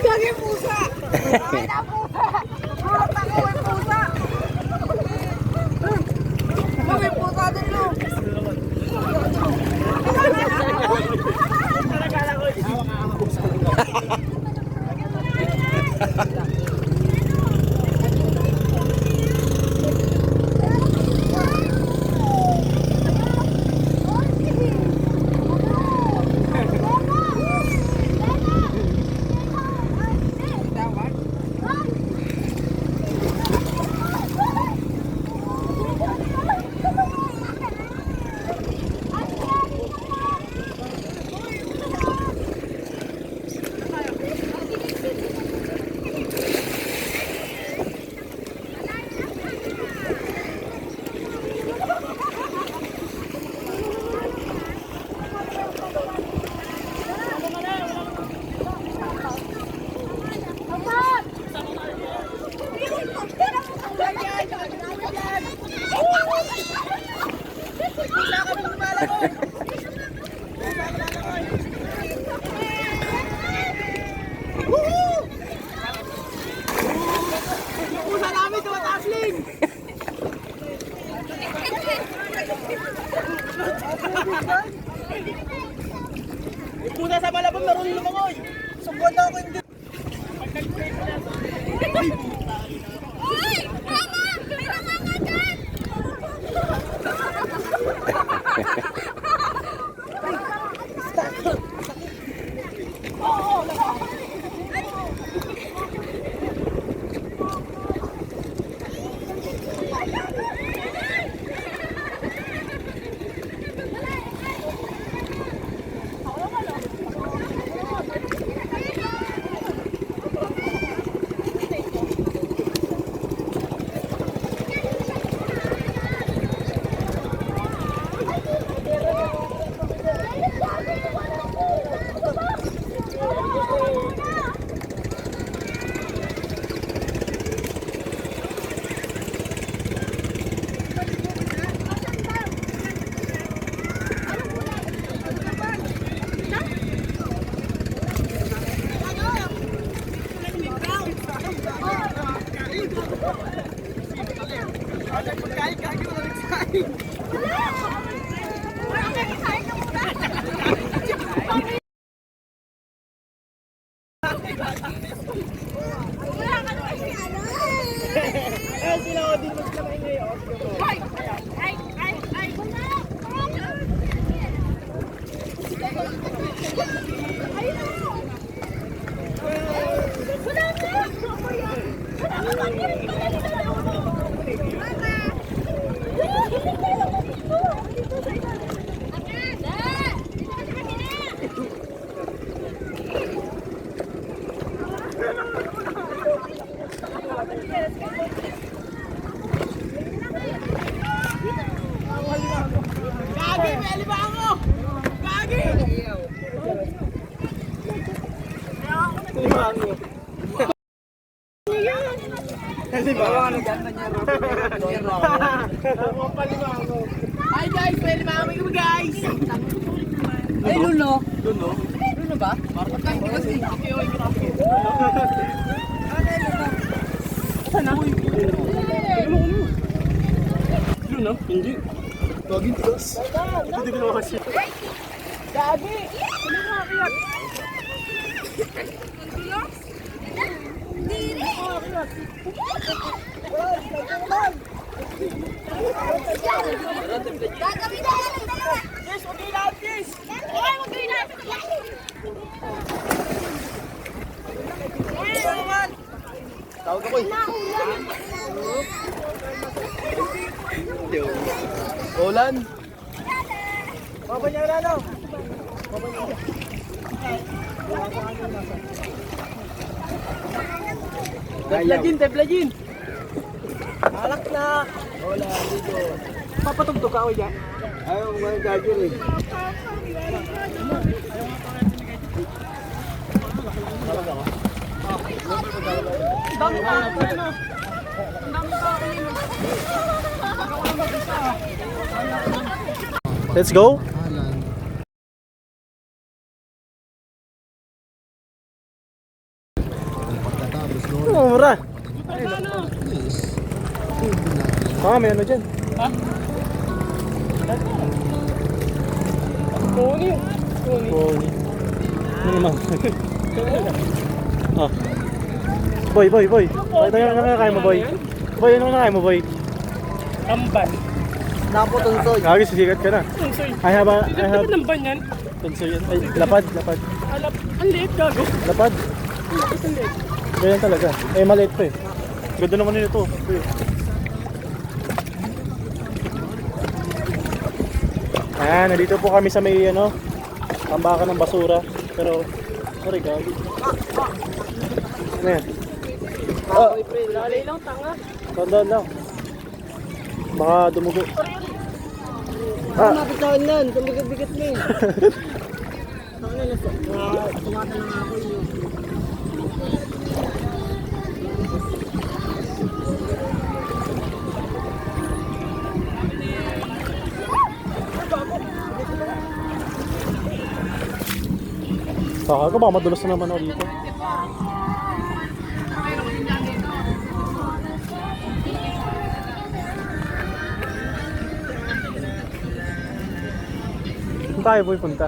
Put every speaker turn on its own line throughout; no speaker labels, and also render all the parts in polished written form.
Lagi yung pusa! Ay, na pusa! Harap ako yung pusa! Lagi yung pusa din lo! Pusa namin tumataas din! Pusa sa malabang marunong lumangoy! Sugod ako hindi!
Uy! Mama! May namanga dyan!
Eh, sila o din mas kamay ngayon.
Ay! Ay! Ay! Ay!
Gagi, may alimango! Gagi! Alimango. Alimango. Hi guys, may alimango kami guys! Ay, Luno! Luno? Luno ba? Marunong ka, hindi kasi. Okay, okay, grabe. Saan na? Luno? Hindi. Gagi, tigas. Hindi ko naman kasi. Gagi! Hindi mo makakiyat.
Diri! Gagawin na yan!
Yes, wag kayo lahat, yes!
Ay, wag kayo na!
Tawag ako eh. Olan. Papa niya wala no? Papa niya. Teblajin. Alak na. Wala dito. Papatugtog ka o yan? Ayaw mga gagawin eh. Dami ka na. Let's go.
Baka may ano dyan.
Ha? Pony. Pony.
Pony. Ano naman? Oh. Boy. Ito yung nakakaya mo, boy. Boy, ano nakakaya mo, boy?
Tamban.
Naputunsoy.
Gagi, sisikat ka na.
Tunsoy.
I have
Tamban yan.
Tunso yan. Ay, lapad.
Alap. Ang liit gago.
Lapad.
Ang liit.
Ganyan talaga. Eh, maliit pa eh. Ganda naman nito. Ayan, nandito po kami sa may tambakan ng basura. Pero, sorry gagi. Ano yan?
Lalay lang tanga.
Tandaan lang. Baka dumugo. Ah,
Napitawan yan. Tumigat-bigat mo eh. Tumata lang ako yun.
saka ka baka madulas na naman ako dito. Saan tayo boy punta?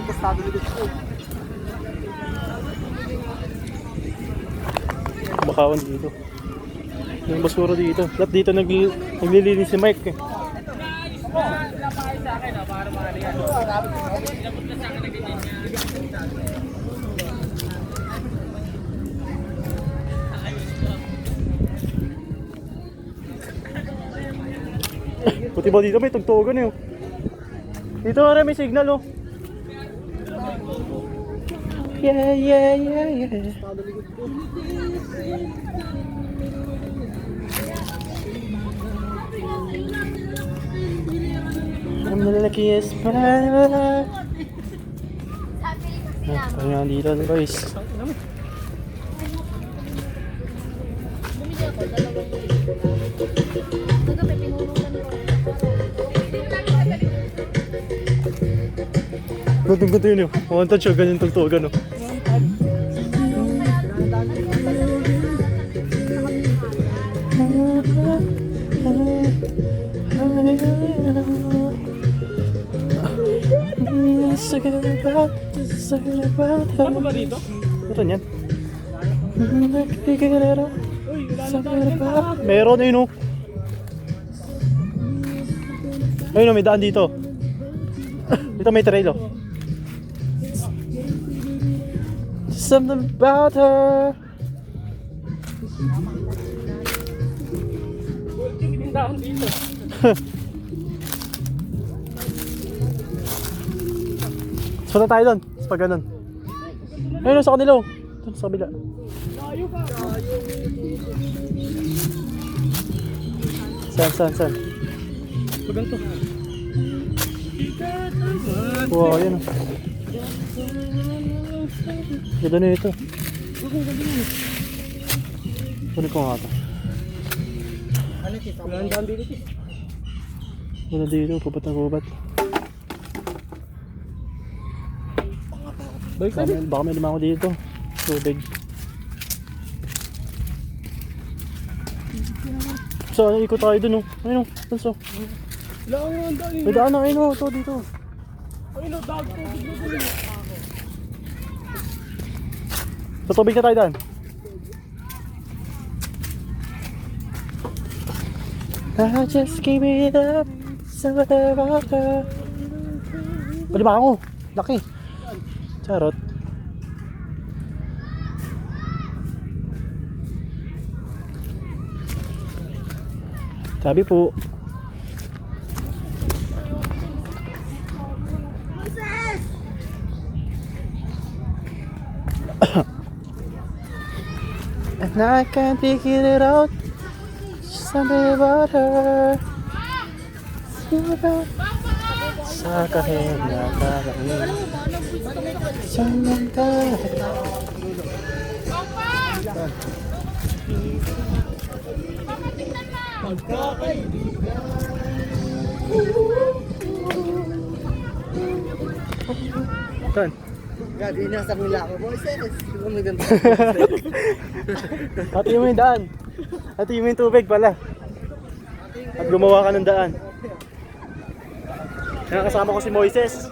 Basta bigat ko.
Bakawan dito. Yung basura dito. Lahat dito naglilinis si Mike eh. Puti ba dito may tugtugan eh. Dito nga may signal oh. Yeah. I'm the luckiest man. Ayan dito guys. Gantong yun yun. One touch yun, ganyan tugtugan oh.
Ano ba dito?
Ito niyan. Meron ayun oh. Ayun oh, may daan dito. Dito may trail oh. Something about her.
Tindahan dito.
Punta tayo doon. Pag ganun. Ayun oh, sa kanila oh. Doon sa kabila.
Layo ka.
Saan?
Pag ganito.
Wow, ayan oh. Ganda na ito. Kunin ko nga ito.
Wala ang daan dito.
Ganda dito, kubat na kubat. Baka may lumango dito. Tubig. So, ikot tayo dun oh. Ayun oh, tanso.
Wala ang daan.
May daan na, ayun oh, ito dito.
Ayun o, dag. Tubig na tuloy.
Sa tubig na tayo daan. I just give it up. Pwede ba ako? Laki. Charot. Sabi po. And I can't figure it out. Something about her. Sa kahit nakalangin. Samantala. Saan?
Gagi, nasa nila ako. Boy, sis. Ano ganito?
Pati mo yung daan. At yung tubig pala. At gumawa ka ng daan. Kaya kasama ko si Moises.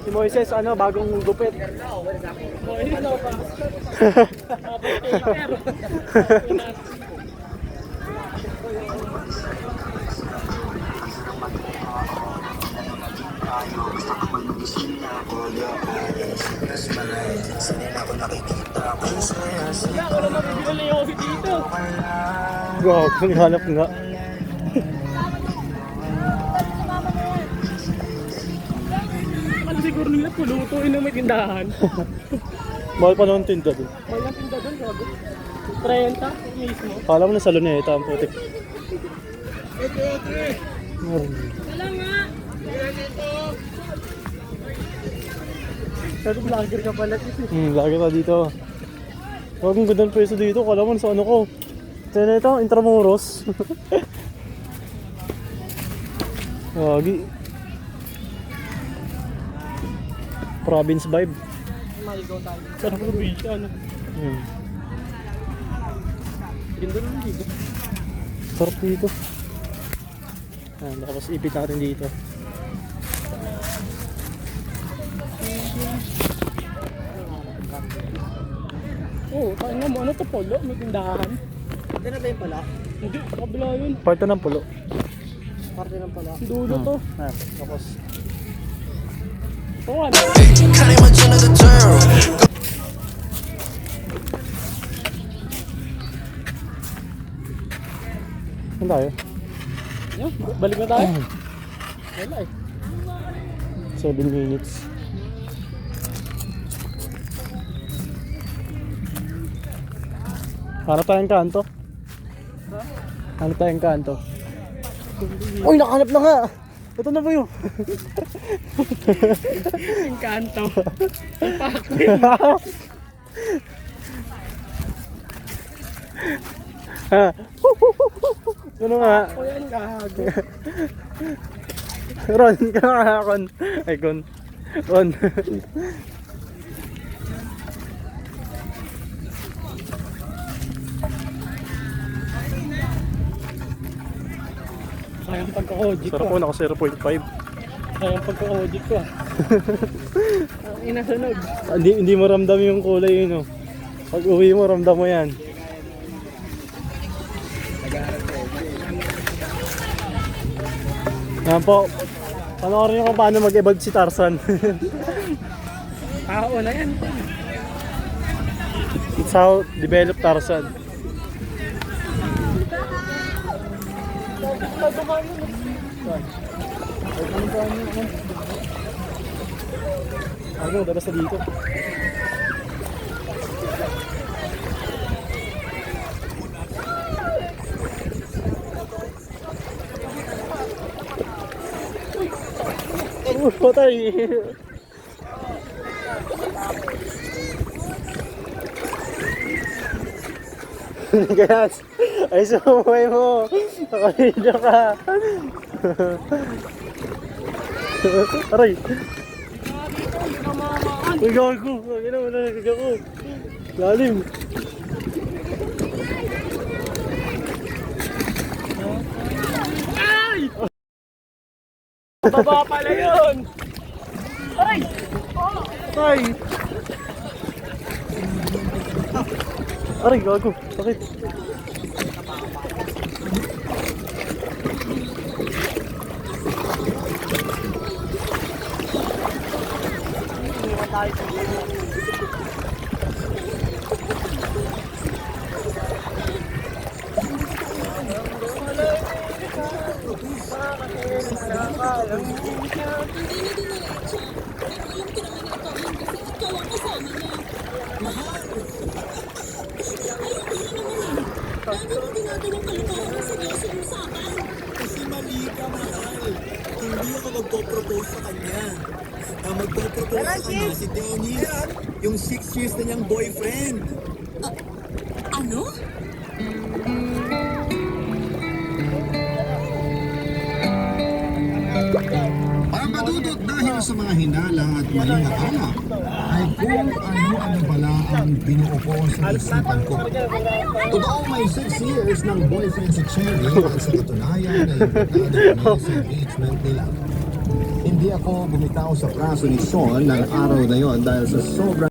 Si Moises, ano, bagong gupit. Wow, hanap nga.
Ano siguro nila pulutuin na may tindahan.
Mahal pa naman tinda doon.
May lang tinda doon, sabi. 30 mismo.
Kala mo na sa luneta ang putik.
Wala nga.
Pero vlogger ka pala.
Lagi pa dito. Huwag ang ganda ng pwesto dito. Kala mo sa ano ko. Ito na ito, Intramuros. Wagi. Province vibe.
Maligaw tayo. Sarap ng probinsya, ano? Ganda naman dito.
Sarap dito. Tapos ipit natin dito.
Oo, tayo nga mo. Ano to polo? May tindahan.
Hindi na ba yung pala?
Hindi, kabila yun.
Parte ng pulo.
Parte ng pala.
Dulo to.
Tapos
Oo, ano?
saan tayo?
Yan, balik na tayo. Wala eh.
7 minutes. Hanap tayong kanto. Hanap tayong kanto. Uy, nakahanap na nga! Ito na ba yun?
Yung kanto.
Ano nga?
O yan, gago.
Ron, ka nga Kon. Ay, Kon. Ron.
Sayang pagka-audit ko.
Sarap po, naka 0.5.
Sayang pagka-audit ko. Ang inasunod.
Hindi mo ramdam yung kulay yun, oh. Pag uwi mo, ramdam mo yan. Yan po. Panoorin nyo kung paano mag-ebag si Tarzan.
Tao na yan.
It's how develop Tarzan. Ano, dalas na dito. Patay. Guys, ay sumuhay mo. Nakahilo ka. Aray. Uy, gago. Ay, na, wala nagagago. Lalim.
Ay! Baba pala yun! Ay!
Ay! Aray, gago. Sakit.
Kasi mali ka, mahal. Hindi ako magpo-propose sa kanya. Ang magpo-propose sa kanya si Dennis, yung 6 years na niyang boyfriend.
Ano?
Ang madudot dahil sa mga hinala at maling akala, ay kung ano-ano pala ang binuo ko sa isipan ko. Totoo may 6 years ng boyfriend si Cherry at sa katunayan ay imbitado kami sa engagement nila. Hindi ako bumitaw sa braso ni Sean ng araw na yon dahil sa sobrang